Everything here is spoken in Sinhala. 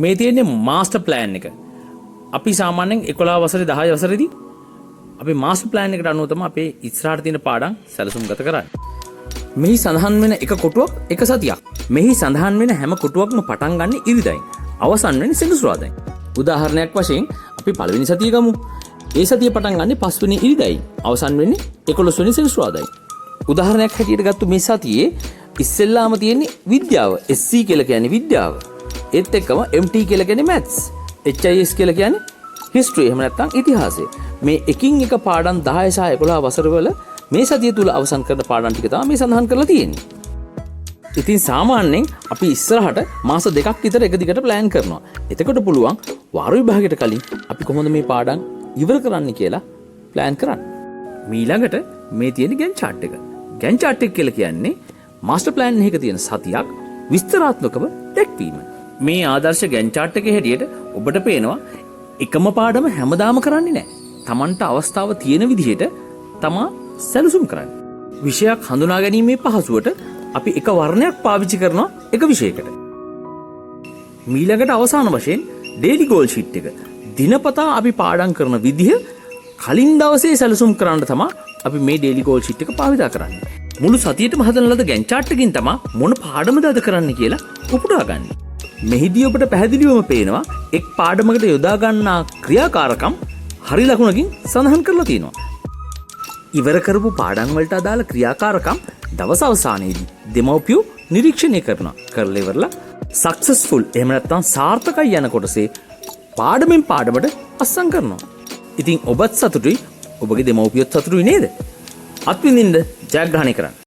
මේ තියෙන්නේ මාස්ටර් ප්ලෑන් එක. අපි සාමාන්‍යයෙන් 11 වසරේ 10 වසරේදී අපි මාස්ටර් ප්ලෑන් එකට අනුව තමයි අපේ ඉස්සරහට තියෙන පාඩම් සැලසුම්ගත කරන්නේ. මෙහි සඳහන් වෙන එක කොටුවක් එක සතියක්. මෙහි සඳහන් වෙන හැම කොටුවක්ම පටන් ගන්න ඉරිදයි. අවසන් වෙන්නේ සෙනසුරාදායි. උදාහරණයක් වශයෙන් අපි පළවෙනි සතිය ගමු. ඒ සතිය පටන් ගන්නේ 5 වෙනි ඉරිදයි. අවසන් වෙන්නේ 11 වෙනි සෙනසුරාදායි. උදාහරණයක් හැටියට ගත්ත මේ සතියේ ඉස්සෙල්ලාම තියෙන්නේ විද්‍යාව. SC කියලා කියන්නේ විද්‍යාව. ඒත් එක්කම MT කියලා කියන්නේ maths. HIS කියලා කියන්නේ history එහෙම නැත්නම් ඉතිහාසය. මේ එකින් එක පාඩම් 10 සහ 11 වසරවල මේ සතිය තුල අවසන් කරන පාඩම් ටික තමයි මේ සඳහන් කරලා තියෙන්නේ. ඉතින් සාමාන්‍යයෙන් අපි ඉස්සරහට මාස 2ක් විතර එක දිගට ප්ලෑන් කරනවා. එතකොට පුළුවන් වාර විභාගයට කලින් අපි කොහොමද මේ පාඩම් ඉවර කරන්න කියලා ප්ලෑන් කරන්න. ඊළඟට මේ තියෙන ගැන් chart එක. ගැන් chart එක කියලා කියන්නේ මාස්ටර් ප්ලෑන් එකක තියෙන සතියක් විස්තරාත්මකව දැක්වීම. මේ ආදර්ශ ගැන් chart එකේ හැටියට ඔබට පේනවා එකම පාඩම හැමදාම කරන්නේ නැහැ. Tamanට අවස්ථාව තියෙන විදිහට තමා සැලසුම් කරන්නේ. විෂයක් හඳුනා ගැනීමේ පහසුවට අපි එක වර්ණයක් පාවිච්චි කරනවා එක විෂයකට. ඊළඟට අවසාන වශයෙන් ඩේලි ගෝල් ෂීට් එක. දිනපතා අපි පාඩම් කරන විදිහ කලින් දවසේ සැලසුම් කරන්න තමයි අපි මේ ඩේලි ගෝල් ෂීට් එක පාවිච්චි කරන්නේ. මුළු සතියේම හදන ලද ගැන් chart එකකින් තමයි මොන පාඩමද අද කරන්න කියලා උපුටා ගන්න. මෙහිදී ඔබට පැහැදිලිවම පේනවා එක් පාඩමකට යොදා ගන්නා ක්‍රියාකාරකම් හරි ලකුණකින් සඳහන් කරලා තියෙනවා. ඉවර කරපු පාඩම් වලට අදාළ ක්‍රියාකාරකම් දවස් අවසානයේදී දෙමව්පියෝ නිරීක්ෂණය කරනවා. කරලා ඉවරලා සක්සස්ෆුල් එහෙම නැත්නම් සාර්ථකයි යන කොටසේ පාඩමෙන් පාඩමට අස්සම් කරනවා. ඉතින් ඔබත් සතුටුයි ඔබගේ දෙමව්පියොත් සතුටුයි නේද? අත්විඳින්න ජයග්‍රහණය කරන්න.